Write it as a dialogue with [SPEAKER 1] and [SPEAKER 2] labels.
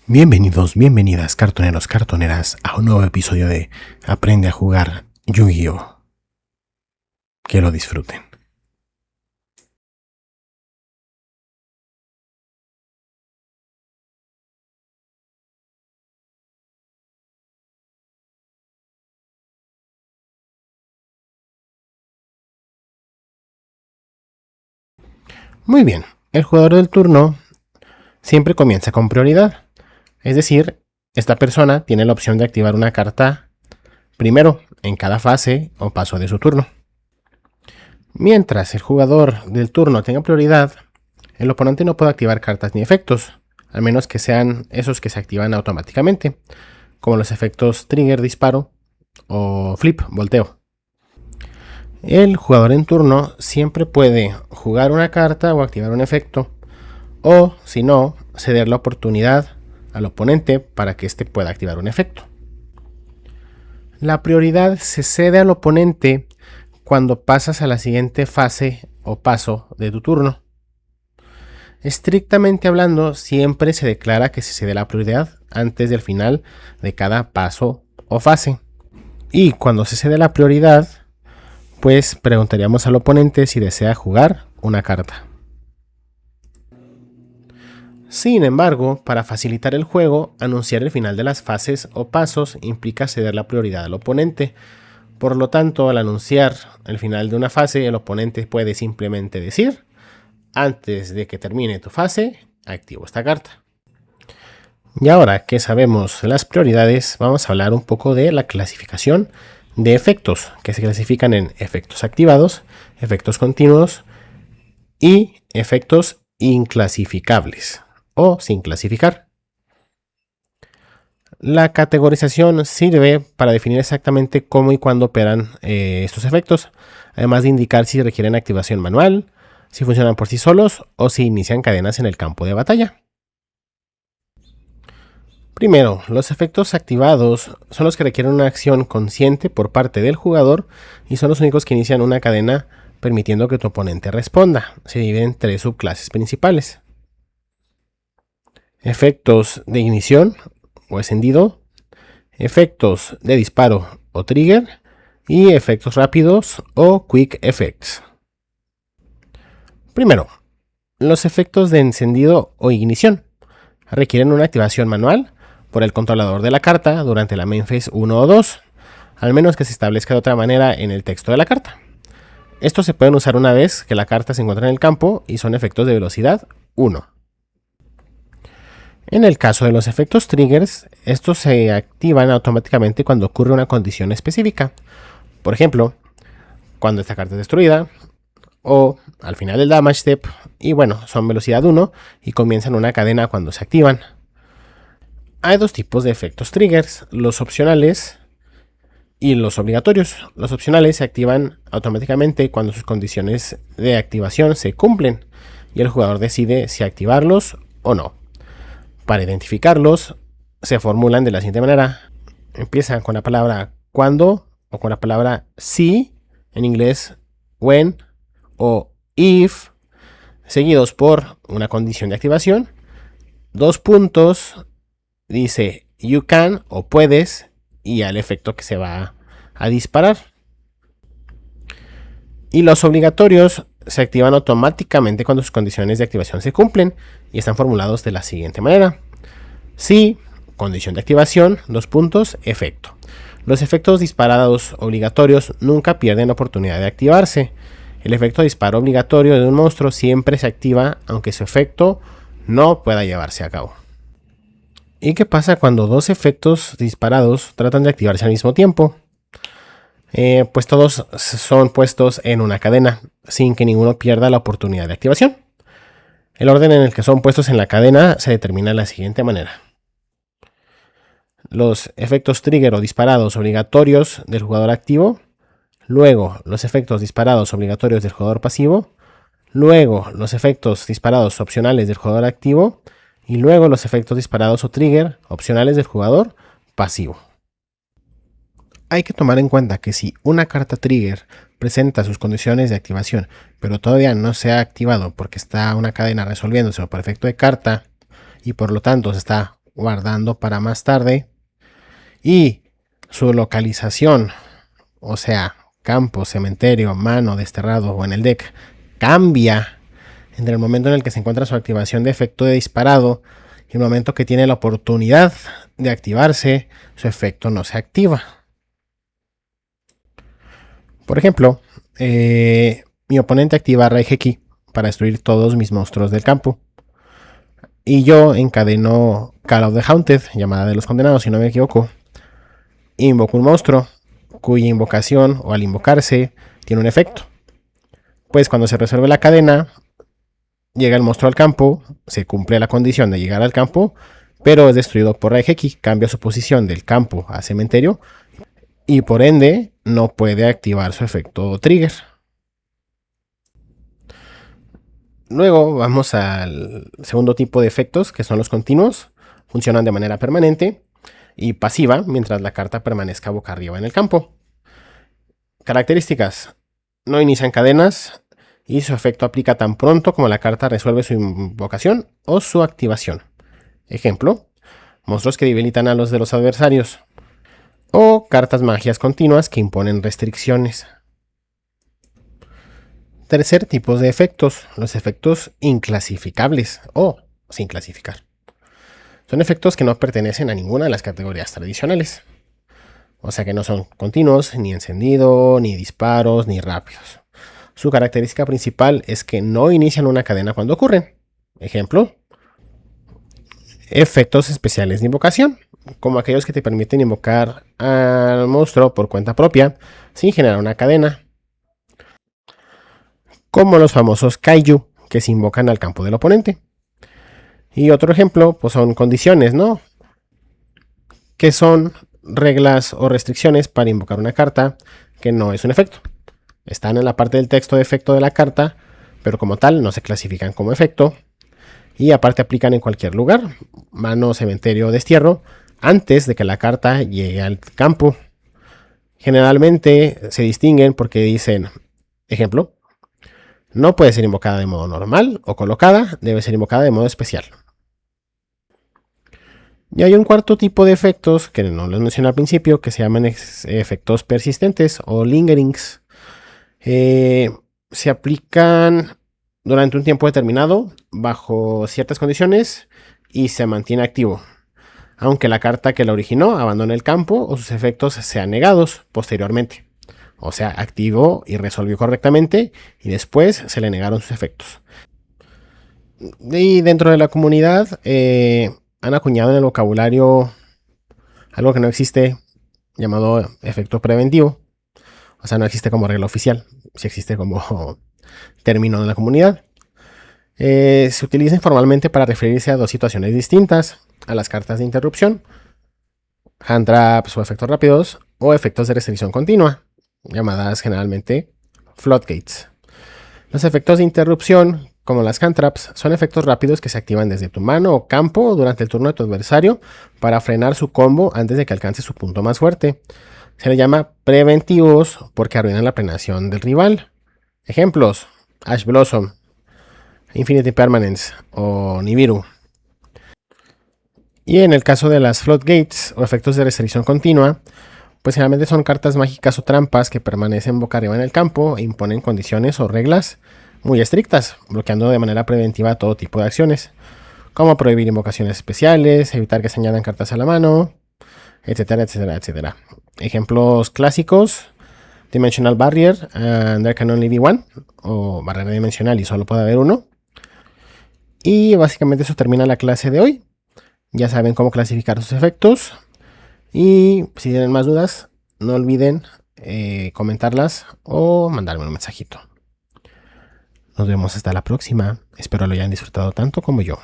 [SPEAKER 1] Bienvenidos, bienvenidas, cartoneros, cartoneras, a un nuevo episodio de Aprende a jugar Yu-Gi-Oh! Que lo disfruten. Muy bien, el jugador del turno siempre comienza con prioridad. Es decir, esta persona tiene la opción de activar una carta primero en cada fase o paso de su turno. Mientras el jugador del turno tenga prioridad, el oponente no puede activar cartas ni efectos, al menos que sean esos que se activan automáticamente, como los efectos trigger, disparo o flip, volteo. El jugador en turno siempre puede jugar una carta o activar un efecto, o si no, ceder la oportunidad al oponente para que éste pueda activar un efecto. La prioridad se cede al oponente cuando pasas a la siguiente fase o paso de tu turno. Estrictamente hablando, siempre se declara que se cede la prioridad antes del final de cada paso o fase. Y cuando se cede la prioridad, pues preguntaríamos al oponente si desea jugar una carta. Sin embargo, para facilitar el juego, anunciar el final de las fases o pasos implica ceder la prioridad al oponente. Por lo tanto, al anunciar el final de una fase, el oponente puede simplemente decir: antes de que termine tu fase, activo esta carta. Y ahora que sabemos las prioridades, vamos a hablar un poco de la clasificación de efectos, que se clasifican en efectos activados, efectos continuos y efectos inclasificables o sin clasificar. La categorización sirve para definir exactamente cómo y cuándo operan estos efectos, además de indicar si requieren activación manual, si funcionan por sí solos o si inician cadenas en el campo de batalla. Primero, los efectos activados son los que requieren una acción consciente por parte del jugador y son los únicos que inician una cadena permitiendo que tu oponente responda. Se dividen en tres subclases principales: efectos de ignición o encendido, efectos de disparo o trigger y efectos rápidos o quick effects. Primero, los efectos de encendido o ignición requieren una activación manual por el controlador de la carta durante la main phase 1 o 2, al menos que se establezca de otra manera en el texto de la carta. Estos se pueden usar una vez que la carta se encuentra en el campo y son efectos de velocidad 1. En el caso de los efectos triggers, estos se activan automáticamente cuando ocurre una condición específica. Por ejemplo, cuando esta carta es destruida, o al final del damage step, y bueno, son velocidad 1 y comienzan una cadena cuando se activan. Hay dos tipos de efectos triggers: los opcionales y los obligatorios. Los opcionales se activan automáticamente cuando sus condiciones de activación se cumplen y el jugador decide si activarlos o no. Para identificarlos, se formulan de la siguiente manera: empiezan con la palabra cuando o con la palabra si, en inglés when o if, seguidos por una condición de activación, dos puntos, dice you can o puedes y al efecto que se va a disparar. Y los obligatorios se activan automáticamente cuando sus condiciones de activación se cumplen y están formulados de la siguiente manera: si, condición de activación, dos puntos, efecto. Los efectos disparados obligatorios nunca pierden la oportunidad de activarse. El efecto disparo obligatorio de un monstruo siempre se activa aunque su efecto no pueda llevarse a cabo. ¿Y qué pasa cuando dos efectos disparados tratan de activarse al mismo tiempo? Pues todos son puestos en una cadena, sin que ninguno pierda la oportunidad de activación. El orden en el que son puestos en la cadena se determina de la siguiente manera: los efectos trigger o disparados obligatorios del jugador activo, luego los efectos disparados obligatorios del jugador pasivo, luego los efectos disparados opcionales del jugador activo y luego los efectos disparados o trigger opcionales del jugador pasivo. Hay que tomar en cuenta que si una carta trigger presenta sus condiciones de activación, pero todavía no se ha activado porque está una cadena resolviéndose por efecto de carta y por lo tanto se está guardando para más tarde y su localización, o sea, campo, cementerio, mano, desterrado o en el deck, cambia entre el momento en el que se encuentra su activación de efecto de disparado y el momento que tiene la oportunidad de activarse, su efecto no se activa. Por ejemplo, mi oponente activa Raigeki para destruir todos mis monstruos del campo. Y yo encadeno Call of the Haunted, llamada de los condenados, si no me equivoco. Invoco un monstruo, cuya invocación, o al invocarse, tiene un efecto. Pues cuando se resuelve la cadena, llega el monstruo al campo, se cumple la condición de llegar al campo, pero es destruido por Raigeki, cambia su posición del campo a cementerio, y por ende no puede activar su efecto trigger. Luego vamos al segundo tipo de efectos, que son los continuos. Funcionan de manera permanente y pasiva mientras la carta permanezca boca arriba en el campo. Características: no inician cadenas y su efecto aplica tan pronto como la carta resuelve su invocación o su activación. Ejemplo: monstruos que debilitan a los de los adversarios, o cartas magias continuas que imponen restricciones. Tercer tipo de efectos, los efectos inclasificables o sin clasificar. Son efectos que no pertenecen a ninguna de las categorías tradicionales. O sea que no son continuos, ni encendido, ni disparos, ni rápidos. Su característica principal es que no inician una cadena cuando ocurren. Ejemplo: efectos especiales de invocación, como aquellos que te permiten invocar al monstruo por cuenta propia sin generar una cadena, como los famosos Kaiju que se invocan al campo del oponente. Y otro ejemplo, pues son condiciones, ¿no? Que son reglas o restricciones para invocar una carta que no es un efecto. Están en la parte del texto de efecto de la carta, pero como tal no se clasifican como efecto. Y aparte aplican en cualquier lugar, mano, cementerio o destierro, antes de que la carta llegue al campo. Generalmente se distinguen porque dicen, ejemplo: no puede ser invocada de modo normal o colocada, debe ser invocada de modo especial. Y hay un cuarto tipo de efectos que no les mencioné al principio, que se llaman efectos persistentes o lingerings. Se aplican durante un tiempo determinado, bajo ciertas condiciones, y se mantiene activo, aunque la carta que la originó abandone el campo o sus efectos sean negados posteriormente. O sea, activó y resolvió correctamente y después se le negaron sus efectos. Y dentro de la comunidad han acuñado en el vocabulario algo que no existe, llamado efecto preventivo. O sea, no existe como regla oficial, sí existe como término de la comunidad. Se utiliza informalmente para referirse a dos situaciones distintas: a las cartas de interrupción, hand traps o efectos rápidos, o efectos de restricción continua, llamadas generalmente floodgates. Los efectos de interrupción, como las hand traps, son efectos rápidos que se activan desde tu mano o campo durante el turno de tu adversario para frenar su combo antes de que alcance su punto más fuerte. Se le llama preventivos porque arruinan la planeación del rival. Ejemplos: Ash Blossom, Infinity Permanence o Nibiru. Y en el caso de las floodgates o efectos de restricción continua, pues generalmente son cartas mágicas o trampas que permanecen boca arriba en el campo e imponen condiciones o reglas muy estrictas, bloqueando de manera preventiva todo tipo de acciones, como prohibir invocaciones especiales, evitar que se añadan cartas a la mano, etcétera, etcétera, etcétera. Ejemplos clásicos: Dimensional Barrier, and there can only be one, o barrera dimensional y solo puede haber uno. Y básicamente eso termina la clase de hoy. Ya saben cómo clasificar sus efectos. Y si tienen más dudas, no olviden comentarlas o mandarme un mensajito. Nos vemos hasta la próxima. Espero lo hayan disfrutado tanto como yo.